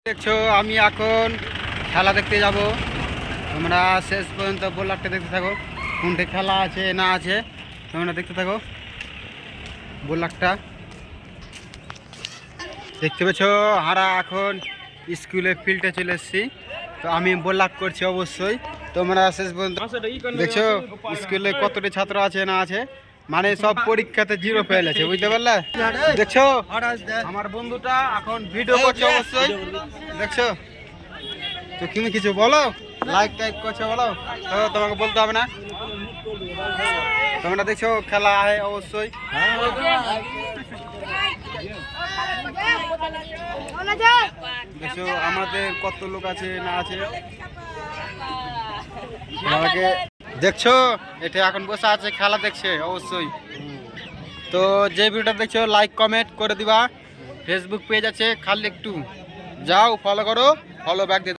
দেখছো আমি এখন খেলা দেখতে যাব। তোমরা শেষ পর্যন্ত বোলারটা দেখতে থাকো, কোনটা খেলা আছে না আছে তোমরা দেখতে থাকো। বোলারটা দেখতে পেছ, আমরা এখন স্কুলের ফিল্ডে চলে এসেছি। তো আমি বোলার করছি অবশ্যই, তোমরা শেষ পর্যন্ত দেখছো স্কুলে কতটি ছাত্র আছে না আছে, মানে সব পরীক্ষাতে জিরো ফেল আছে, বুঝতে পারলে? দেখছো আমার বন্ধুটা এখন ভিডিও করছে অবশ্যই, দেখছো? তো তুমি কিছু বলো, লাইক টাইক করছো বলো, তো তোমাকে বলতে হবে না। তোমরা দেখছো খেলা আছে অবশ্যই। দেখছো আমাদের কত লোক আছে না আছে আমাকে দেখছো, এটা এখন বসে আছে খেলা দেখছে অবশ্যই। তো যে ভিডিওটা দেখছো লাইক কমেন্ট করে দিবা। ফেসবুক পেজ আছে, খালি একটু যাও ফলো করো, ফলো ব্যাক দিয়ে